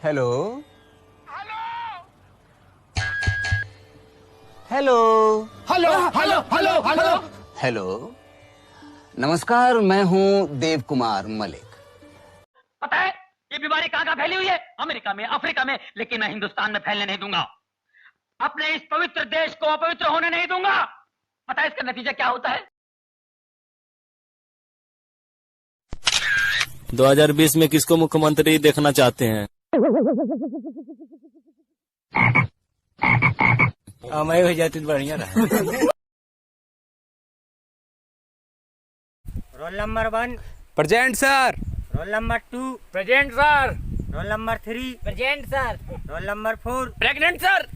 Hello hello hello hello hello hello hello नमस्कार, मैं हूँ देव कुमार मलिक। पता है ये बीमारी कहाँ फैली हुई है? अमेरिका में, अफ्रीका में, लेकिन मैं हिंदुस्तान में फैलने नहीं दूंगा। अपने इस पवित्र देश को अपवित्र होने नहीं दूंगा। पता है इसका नतीजा क्या होता है? 2020 में किसको मुख्यमंत्री देखना चाहते हैं? मैं हो जाती तो बढ़िया रहा। Roll number 1 present sir. Roll number 2 present sir. Roll number 3 present sir. Roll number 4 pregnant sir.